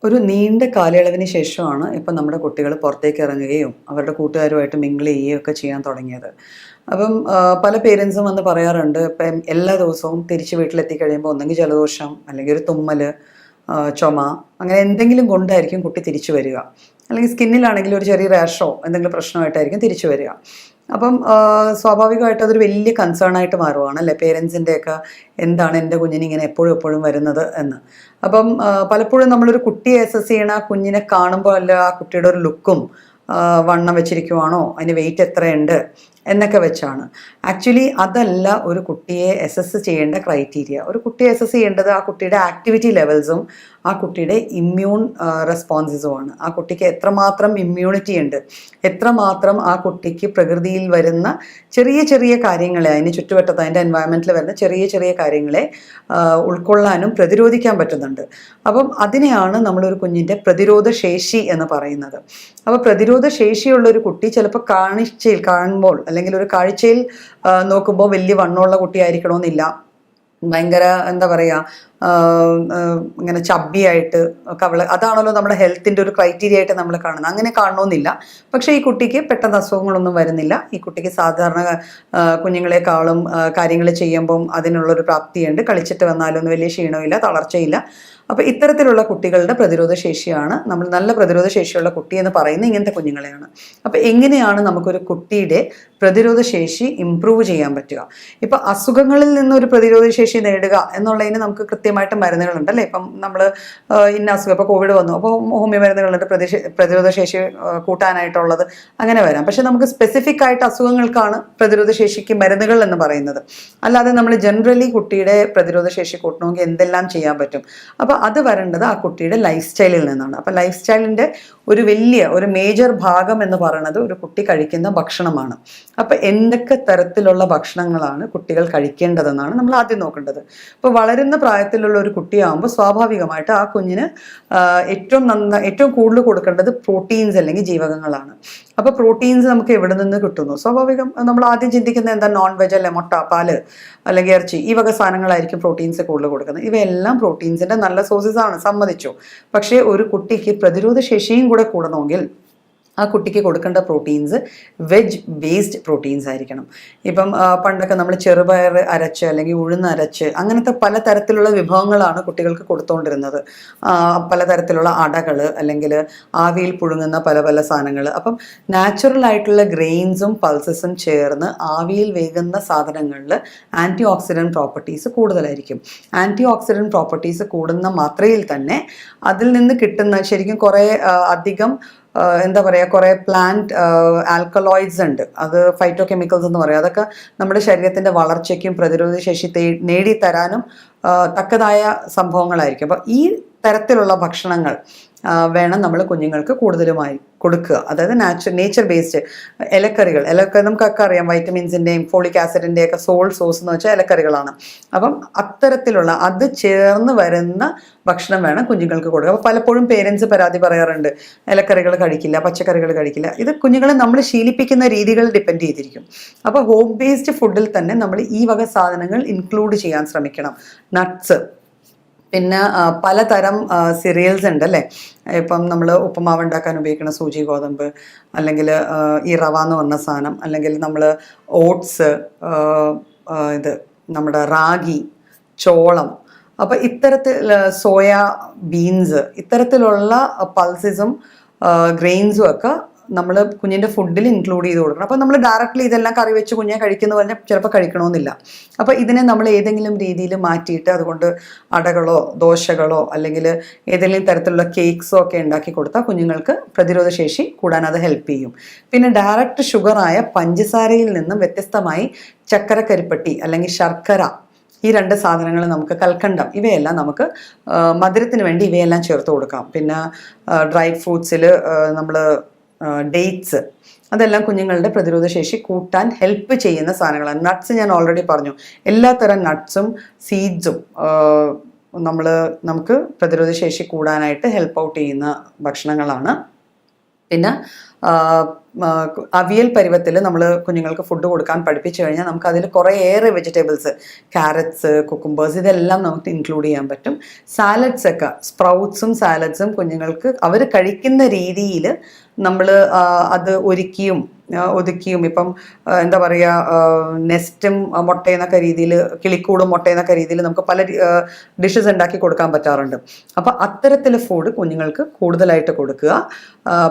ഒരു നീണ്ട കാലയളവിന് ശേഷമാണ് ഇപ്പം നമ്മുടെ കുട്ടികൾ പുറത്തേക്ക് ഇറങ്ങുകയും അവരുടെ കൂട്ടുകാരുമായിട്ട് മിങ്കിൾ ചെയ്യുകയും ഒക്കെ ചെയ്യാൻ തുടങ്ങിയത്. അപ്പം പല പേരൻസും വന്ന് പറയാറുണ്ട്, ഇപ്പം എല്ലാ ദിവസവും തിരിച്ച് വീട്ടിലെത്തി കഴിയുമ്പോൾ ഒന്നെങ്കിൽ ജലദോഷം, അല്ലെങ്കിൽ ഒരു തുമ്മൽ, ചുമ, അങ്ങനെ എന്തെങ്കിലും കൊണ്ടായിരിക്കും കുട്ടി തിരിച്ചു വരിക. അല്ലെങ്കിൽ സ്കിന്നിലാണെങ്കിൽ ഒരു ചെറിയ റാഷോ എന്തെങ്കിലും പ്രശ്നമായിട്ടായിരിക്കും തിരിച്ചു വരിക. അപ്പം സ്വാഭാവികമായിട്ട് അതൊരു വലിയ കൺസേൺ ആയിട്ട് മാറുവാണ് അല്ലേ, പേരൻസിൻ്റെയൊക്കെ എന്താണ് എൻ്റെ കുഞ്ഞിന് ഇങ്ങനെ എപ്പോഴും എപ്പോഴും വരുന്നത് എന്ന്. അപ്പം പലപ്പോഴും നമ്മളൊരു കുട്ടിയെ അസസ് ചെയ്യണ ആ കുഞ്ഞിനെ കാണുമ്പോൾ അല്ല ആ കുട്ടിയുടെ ഒരു ലുക്കും, വണ്ണം വെച്ചിരിക്കുവാണോ, അതിന് വെയിറ്റ് എത്രയുണ്ട് എന്നൊക്കെ വെച്ചാണ്. ആക്ച്വലി അതല്ല ഒരു കുട്ടിയെ അസസ് ചെയ്യേണ്ട ക്രൈറ്റീരിയ. ഒരു കുട്ടിയെ അസസ് ചെയ്യേണ്ടത് ആ കുട്ടിയുടെ ആക്ടിവിറ്റി ലെവൽസും ആ കുട്ടിയുടെ ഇമ്മ്യൂൺ റെസ്പോൺസസുമാണ്. ആ കുട്ടിക്ക് എത്രമാത്രം ഇമ്മ്യൂണിറ്റി ഉണ്ട്, എത്രമാത്രം ആ കുട്ടിക്ക് പ്രകൃതിയിൽ വരുന്ന ചെറിയ ചെറിയ കാര്യങ്ങളെ, അതിന് ചുറ്റുവട്ടത്ത് അതിൻ്റെ എൻവയൺമെൻറ്റിൽ വരുന്ന ചെറിയ ചെറിയ കാര്യങ്ങളെ ഉൾക്കൊള്ളാനും പ്രതിരോധിക്കാൻ പറ്റുന്നുണ്ട്. അപ്പം അതിനെയാണ് നമ്മളൊരു കുഞ്ഞിൻ്റെ പ്രതിരോധ ശേഷി എന്ന് പറയുന്നത്. അപ്പോൾ പ്രതിരോധ ശേഷിയുള്ള ഒരു കുട്ടി ചിലപ്പോൾ കാണുമ്പോൾ അല്ലെങ്കിൽ ഒരു കാഴ്ചയിൽ നോക്കുമ്പോൾ വലിയ വണ്ണമുള്ള കുട്ടിയായിരിക്കണമെന്നില്ല, ഭയങ്കര എന്താ പറയുക, ഇങ്ങനെ ചബ്ബിയായിട്ട് അതാണല്ലോ നമ്മുടെ ഹെൽത്തിൻ്റെ ഒരു ക്രൈറ്റീരിയ ആയിട്ട് നമ്മൾ കാണുന്നത്. അങ്ങനെ കാണണമെന്നില്ല. പക്ഷേ ഈ കുട്ടിക്ക് പെട്ടെന്ന് അസുഖങ്ങളൊന്നും വരുന്നില്ല. ഈ കുട്ടിക്ക് സാധാരണ കുഞ്ഞുങ്ങളെക്കാളും കാര്യങ്ങൾ ചെയ്യുമ്പം അതിനുള്ളൊരു പ്രാപ്തിയുണ്ട്. കളിച്ചിട്ട് വന്നാലൊന്നും വലിയ ക്ഷീണമില്ല, തളർച്ചയില്ല. അപ്പോൾ ഇത്തരത്തിലുള്ള കുട്ടികളുടെ പ്രതിരോധ ശേഷിയാണ് നമ്മൾ നല്ല പ്രതിരോധ ശേഷിയുള്ള കുട്ടി എന്ന് പറയുന്നത് ഇങ്ങനത്തെ കുഞ്ഞുങ്ങളെയാണ്. അപ്പോൾ എങ്ങനെയാണ് നമുക്കൊരു കുട്ടിയുടെ പ്രതിരോധ ശേഷി ഇമ്പ്രൂവ് ചെയ്യാൻ പറ്റുക? ഇപ്പം അസുഖങ്ങളിൽ നിന്നൊരു പ്രതിരോധ ശേഷി നേടുക എന്നുള്ളതിന് നമുക്ക് കൃത്യമായിട്ട് മരുന്നുകളുണ്ട് അല്ലേ. ഇപ്പം നമ്മൾ ഇന്ന അസുഖം, ഇപ്പോൾ കോവിഡ് വന്നു, അപ്പോൾ ഹോമിയോ മരുന്നുകളുണ്ട് പ്രതിരോധ ശേഷി കൂട്ടാനായിട്ടുള്ളത്, അങ്ങനെ വരാം. പക്ഷെ നമുക്ക് സ്പെസിഫിക് ആയിട്ട് അസുഖങ്ങൾക്കാണ് പ്രതിരോധ ശേഷിക്ക് മരുന്നുകൾ എന്ന് പറയുന്നത്. അല്ലാതെ നമ്മൾ ജനറലി കുട്ടിയുടെ പ്രതിരോധ ശേഷി കൂട്ടണമെങ്കിൽ എന്തെല്ലാം ചെയ്യാൻ പറ്റും? അപ്പോൾ അത് വരേണ്ടത് ആ കുട്ടിയുടെ ലൈഫ് സ്റ്റൈലിൽ നിന്നാണ്. അപ്പോൾ ലൈഫ് സ്റ്റൈലിൻ്റെ ഒരു മേജർ ഭാഗം എന്ന് പറയുന്നത് ഒരു കുട്ടി കഴിക്കുന്ന ഭക്ഷണമാണ്. അപ്പോൾ എന്തൊക്കെ തരത്തിലുള്ള ഭക്ഷണങ്ങളാണ് കുട്ടികൾ കഴിക്കേണ്ടതെന്നാണ് നമ്മൾ ആദ്യം നോക്കേണ്ടത്. ഇപ്പോൾ വളരുന്ന പ്രായത്തിലുള്ള ഒരു കുട്ടിയാകുമ്പോൾ സ്വാഭാവികമായിട്ട് ആ കുഞ്ഞിന് ഏറ്റവും കൂടുതൽ കൊടുക്കേണ്ടത് പ്രോട്ടീൻസ് അല്ലെങ്കിൽ ജീവകങ്ങളാണ്. അപ്പോൾ പ്രോട്ടീൻസ് നമുക്ക് എവിടെ നിന്ന് കിട്ടുന്നു? സ്വാഭാവികം നമ്മൾ ആദ്യം ചിന്തിക്കുന്നത് എന്താ, നോൺ വെജ് അല്ലെ, മുട്ട, പാല് അല്ലെങ്കിൽ ഇറച്ചി, ഈ വക സാധനങ്ങളായിരിക്കും പ്രോട്ടീൻസ് കൂടുതൽ കൊടുക്കുന്നത്. ഇവയെല്ലാം പ്രോട്ടീൻസിൻ്റെ നല്ല സോഴ്സസ് ആണ്, സമ്മതിച്ചു. പക്ഷേ ഒരു കുട്ടിക്ക് പ്രതിരോധ ശേഷിയും കൂടെ കൂടണമെങ്കിൽ ആ കുട്ടിക്ക് കൊടുക്കേണ്ട പ്രോട്ടീൻസ് വെജ് ബേസ്ഡ് പ്രോട്ടീൻസ് ആയിരിക്കണം. ഇപ്പം പണ്ടൊക്കെ നമ്മൾ ചെറുപയർ അരച്ച് അല്ലെങ്കിൽ ഉഴുന്ന് അരച്ച് അങ്ങനത്തെ പലതരത്തിലുള്ള വിഭവങ്ങളാണ് കുട്ടികൾക്ക് കൊടുത്തുകൊണ്ടിരുന്നത്. പലതരത്തിലുള്ള അടകൾ അല്ലെങ്കിൽ ആവിയിൽ പുഴുങ്ങുന്ന പല പല സാധനങ്ങൾ. അപ്പം നാച്ചുറൽ ആയിട്ടുള്ള ഗ്രെയിൻസും പൾസസും ചേർന്ന് ആവിയിൽ വേകുന്ന സാധനങ്ങളിൽ ആൻറ്റി ഓക്സിഡൻറ്റ് പ്രോപ്പർട്ടീസ് കൂടുതലായിരിക്കും. ആൻറ്റി ഓക്സിഡൻറ്റ് പ്രോപ്പർട്ടീസ് കൂടുന്ന മാത്രയിൽ തന്നെ അതിൽ നിന്ന് കിട്ടുന്ന ശരിക്കും കുറേ അധികം എന്താ പറയുക, കുറേ പ്ലാന്റ് ആൽക്കലോയിഡ്സ് ഉണ്ട്, അത് ഫൈറ്റോ കെമിക്കൽസ് എന്ന് പറയും. അതൊക്കെ നമ്മുടെ ശരീരത്തിൻ്റെ വളർച്ചയ്ക്കും പ്രതിരോധ ശേഷി നേടിത്തരാനും തക്കതായ സംഭവങ്ങളായിരിക്കും. അപ്പോൾ ഈ തരത്തിലുള്ള ഭക്ഷണങ്ങൾ വേണം നമ്മൾ കുഞ്ഞുങ്ങൾക്ക് കൂടുതലുമായി കൊടുക്കുക. അതായത് നേച്ചർ ബേസ്ഡ് ഇലക്കറികൾ നമുക്കൊക്കെ അറിയാം, വൈറ്റമിൻസിൻ്റെയും ഫോളിക് ആസിഡിൻ്റെയൊക്കെ സോഴ്സ് എന്ന് വെച്ചാൽ ഇലക്കറികളാണ്. അപ്പം അത്തരത്തിലുള്ള അത് ചേർന്ന് വരുന്ന ഭക്ഷണം വേണം കുഞ്ഞുങ്ങൾക്ക് കൊടുക്കുക. അപ്പോൾ പലപ്പോഴും പേരൻസ് പരാതി പറയാറുണ്ട്, ഇലക്കറികൾ കഴിക്കില്ല, പച്ചക്കറികൾ കഴിക്കില്ല. ഇത് കുഞ്ഞുങ്ങളെ നമ്മൾ ശീലിപ്പിക്കുന്ന രീതികൾ ഡിപ്പെൻഡ് ചെയ്തിരിക്കും. അപ്പോൾ ഹോം ബേസ്ഡ് ഫുഡിൽ തന്നെ നമ്മൾ ഈ വക സാധനങ്ങൾ ഇൻക്ലൂഡ് ചെയ്യാൻ ശ്രമിക്കണം. നട്ട്സ്, പിന്നെ പലതരം സിറിയൽസ് ഉണ്ട് അല്ലേ. ഇപ്പം നമ്മൾ ഉപ്പുമാവ് ഉണ്ടാക്കാൻ ഉപയോഗിക്കുന്ന സൂചി ഗോതമ്പ്, അല്ലെങ്കിൽ ഈ റവ എന്ന് പറഞ്ഞ സാധനം, അല്ലെങ്കിൽ നമ്മൾ ഓട്സ്, ഇത് നമ്മുടെ റാഗി, ചോളം, അപ്പോൾ ഇത്തരത്തിൽ സോയ ബീൻസ്, ഇത്തരത്തിലുള്ള പൾസസും ഗ്രെയിൻസും ഒക്കെ നമ്മൾ കുഞ്ഞിൻ്റെ ഫുഡിൽ ഇൻക്ലൂഡ് ചെയ്ത് കൊടുക്കണം. അപ്പോൾ നമ്മൾ ഡയറക്റ്റ്ലി ഇതെല്ലാം കറി വെച്ച് കുഞ്ഞെ കഴിക്കുന്ന പറഞ്ഞാൽ ചിലപ്പോൾ കഴിക്കണമെന്നില്ല. അപ്പോൾ ഇതിനെ നമ്മൾ ഏതെങ്കിലും രീതിയിൽ മാറ്റിയിട്ട് അതുകൊണ്ട് അടകളോ ദോശകളോ അല്ലെങ്കിൽ ഏതെങ്കിലും തരത്തിലുള്ള കേക്ക്സോ ഒക്കെ ഉണ്ടാക്കി കൊടുത്താൽ കുഞ്ഞുങ്ങൾക്ക് പ്രതിരോധ ശേഷി കൂടാൻ അത് ഹെൽപ്പ് ചെയ്യും. പിന്നെ ഡയറക്റ്റ് ഷുഗറായ പഞ്ചസാരയിൽ നിന്നും വ്യത്യസ്തമായി ചക്കരക്കരിപ്പട്ടി അല്ലെങ്കിൽ ശർക്കര, ഈ രണ്ട് സാധനങ്ങൾ നമുക്ക്, കൽക്കണ്ടം, ഇവയെല്ലാം നമുക്ക് മധുരത്തിന് വേണ്ടി ഇവയെല്ലാം ചേർത്ത് കൊടുക്കാം. പിന്നെ ഡ്രൈ ഫ്രൂട്ട്സിൽ നമ്മൾ ഡേറ്റ്സ്, അതെല്ലാം കുഞ്ഞുങ്ങളുടെ പ്രതിരോധ ശേഷി കൂട്ടാൻ ഹെൽപ്പ് ചെയ്യുന്ന സാധനങ്ങളാണ്. നട്ട്സ് ഞാൻ ഓൾറെഡി പറഞ്ഞു, എല്ലാത്തരം നട്ട്സും സീഡ്സും നമുക്ക് പ്രതിരോധ ശേഷി കൂടാനായിട്ട് ഹെൽപ്പ് ഔട്ട് ചെയ്യുന്ന ഭക്ഷണങ്ങളാണ്. പിന്നെ അവിയൽ പരുവത്തിൽ നമ്മൾ കുഞ്ഞുങ്ങൾക്ക് ഫുഡ് കൊടുക്കാൻ പഠിപ്പിച്ചു കഴിഞ്ഞാൽ നമുക്ക് അതിൽ കുറേയേറെ വെജിറ്റബിൾസ്, ക്യാരറ്റ്സ്, കുക്കുംബേഴ്സ് ഇതെല്ലാം നമുക്ക് ഇൻക്ലൂഡ് ചെയ്യാൻ പറ്റും. സാലഡ്സ് ഒക്കെ, സ്പ്രൗട്ട്സും സാലഡ്സും കുഞ്ഞുങ്ങൾക്ക് അവർ കഴിക്കുന്ന രീതിയിൽ നമ്മൾ അത് ഒതുക്കിയും ഇപ്പം എന്താ പറയുക, നെസ്റ്റും മുട്ടയെന്നൊക്കെ രീതിയിൽ, കിളിക്കൂടും മുട്ടയെന്നൊക്കെ രീതിയിൽ നമുക്ക് പല ഡിഷസ് ഉണ്ടാക്കി കൊടുക്കാൻ പറ്റാറുണ്ട്. അപ്പോൾ അത്തരത്തിൽ ഫുഡ് കുഞ്ഞുങ്ങൾക്ക് കൂടുതലായിട്ട് കൊടുക്കുക.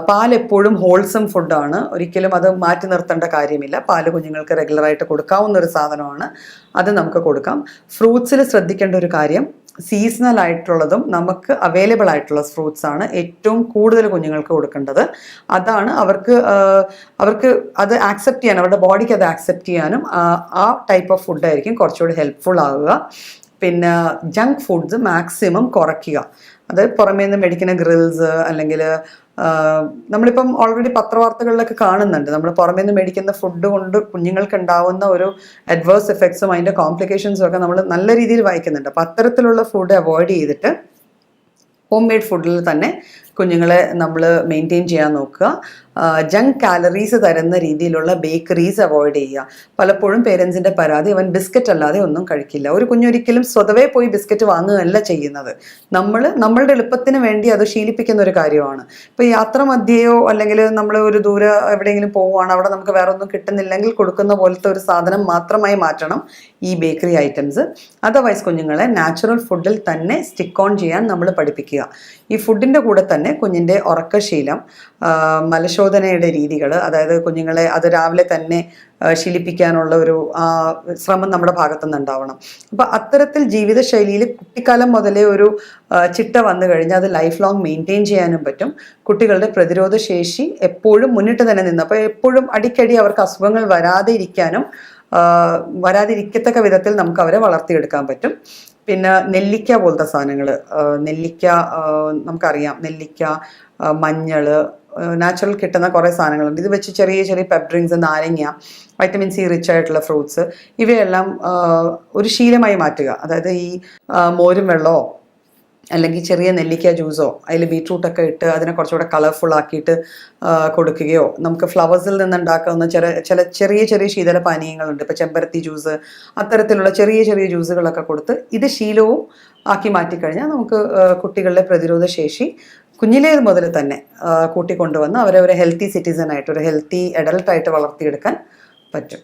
പാൽ എപ്പോഴും ഹോൾസം ഫുഡാണ്, ഒരിക്കലും അത് മാറ്റി നിർത്തേണ്ട കാര്യമില്ല. പാല് കുഞ്ഞുങ്ങൾക്ക് റെഗുലറായിട്ട് കൊടുക്കാവുന്ന ഒരു സാധനമാണ്, അത് നമുക്ക് കൊടുക്കാം. ഫ്രൂട്ട്സിൽ ശ്രദ്ധിക്കേണ്ട ഒരു കാര്യം, സീസണൽ ആയിട്ടുള്ളതും നമുക്ക് അവൈലബിൾ ആയിട്ടുള്ള ഫ്രൂട്ട്സ് ആണ് ഏറ്റവും കൂടുതൽ കുഞ്ഞുങ്ങൾക്ക് കൊടുക്കേണ്ടത്. അതാണ് അവർക്ക് അത് ആക്സെപ്റ്റ് ചെയ്യാൻ, അവരുടെ ബോഡിക്ക് അത് ആക്സെപ്റ്റ് ചെയ്യാനും ആ ടൈപ്പ് ഓഫ് ഫുഡായിരിക്കും കുറച്ചുകൂടി ഹെൽപ്ഫുൾ ആവുക. പിന്നെ ജങ്ക് ഫുഡ്സ് മാക്സിമം കുറയ്ക്കുക. അത് പുറമേ നിന്ന് മേടിക്കുന്ന ഗ്രിൽസ്, അല്ലെങ്കിൽ നമ്മളിപ്പം ഓൾറെഡി പത്രവാർത്തകളിലൊക്കെ കാണുന്നുണ്ട്, നമ്മൾ പുറമേ നിന്ന് മേടിക്കുന്ന ഫുഡ് കൊണ്ട് കുഞ്ഞുങ്ങൾക്ക് ഉണ്ടാവുന്ന ഒരു അഡ്വേഴ്സ് എഫക്ട്സും അതിൻ്റെ കോംപ്ലിക്കേഷൻസും ഒക്കെ നമ്മൾ നല്ല രീതിയിൽ വായിക്കുന്നുണ്ട്. അപ്പം അത്തരത്തിലുള്ള ഫുഡ് അവോയ്ഡ് ചെയ്തിട്ട് ഹോം മെയ്ഡ് ഫുഡിൽ തന്നെ കുഞ്ഞുങ്ങളെ നമ്മൾ മെയിൻറ്റെയിൻ ചെയ്യാൻ നോക്കുക. ജങ്ക് കാലറീസ് തരുന്ന രീതിയിലുള്ള ബേക്കറീസ് അവോയ്ഡ് ചെയ്യുക. പലപ്പോഴും പേരൻസിൻ്റെ പരാതി, അവൻ ബിസ്ക്കറ്റ് അല്ലാതെ ഒന്നും കഴിക്കില്ല. ഒരു കുഞ്ഞൊരിക്കലും സ്വതവേ പോയി ബിസ്ക്കറ്റ് വാങ്ങുകയല്ല ചെയ്യുന്നത്. നമ്മളുടെ എളുപ്പത്തിന് വേണ്ടി അത് ശീലിപ്പിക്കുന്ന ഒരു കാര്യമാണ്. ഇപ്പോൾ യാത്ര മധ്യയോ അല്ലെങ്കിൽ നമ്മൾ ഒരു ദൂരെ എവിടെയെങ്കിലും പോവുകയാണ്, അവിടെ നമുക്ക് വേറെ ഒന്നും കിട്ടുന്നില്ലെങ്കിൽ കൊടുക്കുന്ന പോലത്തെ ഒരു സാധനം മാത്രമായി മാറ്റണം ഈ ബേക്കറി ഐറ്റംസ്. അതർവൈസ് കുഞ്ഞുങ്ങളെ നാച്ചുറൽ ഫുഡിൽ തന്നെ സ്റ്റിക്ക് ഓൺ ചെയ്യാൻ നമ്മൾ പഠിപ്പിക്കുക. ഈ ഫുഡിൻ്റെ കൂടെ തന്നെ കുഞ്ഞിൻ്റെ ഉറക്കശീലം, മലശോധനയുടെ രീതികൾ, അതായത് കുഞ്ഞുങ്ങളെ അത് രാവിലെ തന്നെ ശീലിപ്പിക്കാനുള്ള ഒരു ശ്രമം നമ്മുടെ ഭാഗത്തുനിന്ന് ഉണ്ടാവണം. അപ്പം അത്തരത്തിൽ ജീവിതശൈലിയിൽ കുട്ടിക്കാലം മുതലേ ഒരു ചിട്ട വന്നു കഴിഞ്ഞാൽ അത് ലൈഫ് ലോങ് മെയിൻറ്റെയിൻ ചെയ്യാനും പറ്റും. കുട്ടികളുടെ പ്രതിരോധ ശേഷി എപ്പോഴും മുന്നിട്ട് തന്നെ നിന്ന്, അപ്പോൾ എപ്പോഴും അടിക്കടി അവർക്ക് അസുഖങ്ങൾ വരാതിരിക്കത്തക്ക വിധത്തിൽ നമുക്ക് അവരെ വളർത്തിയെടുക്കാൻ പറ്റും. പിന്നെ നെല്ലിക്ക പോലത്തെ സാധനങ്ങൾ, നമുക്കറിയാം നെല്ലിക്ക, മഞ്ഞൾ, നാച്ചുറൽ കിട്ടുന്ന കുറേ സാധനങ്ങളുണ്ട്. ഇത് വെച്ച് ചെറിയ ചെറിയ പെപ്ഡ്രിങ്ക്സ്, നാരങ്ങ, വൈറ്റമിൻ സി റിച്ച് ആയിട്ടുള്ള ഫ്രൂട്ട്സ്, ഇവയെല്ലാം ഒരു ശീലമായി മാറ്റുക. അതായത് ഈ മോരും വെള്ളമോ അല്ലെങ്കിൽ ചെറിയ നെല്ലിക്ക ജ്യൂസോ അതിൽ ബീട്രൂട്ടൊക്കെ ഇട്ട് അതിനെ കുറച്ചുകൂടെ കളർഫുൾ ആക്കിയിട്ട് കൊടുക്കുകയോ, നമുക്ക് ഫ്ലവേഴ്സിൽ നിന്നുണ്ടാക്കുന്ന ചെറിയ ചെറിയ ശീതള പാനീയങ്ങളുണ്ട്, ഇപ്പോൾ ചെമ്പരത്തി ജ്യൂസ്, അത്തരത്തിലുള്ള ചെറിയ ചെറിയ ജ്യൂസുകളൊക്കെ കൊടുത്ത് ഇത് ശീലവും ആക്കി മാറ്റിക്കഴിഞ്ഞാൽ നമുക്ക് കുട്ടികളുടെ പ്രതിരോധ ശേഷി കുഞ്ഞിലേ മുതൽ തന്നെ കൂട്ടിക്കൊണ്ടുവന്ന് അവരെ ഒരു ഹെൽത്തി സിറ്റിസൺ ആയിട്ട്, ഒരു ഹെൽത്തി അഡൽട്ടായിട്ട് വളർത്തിയെടുക്കാൻ പറ്റും.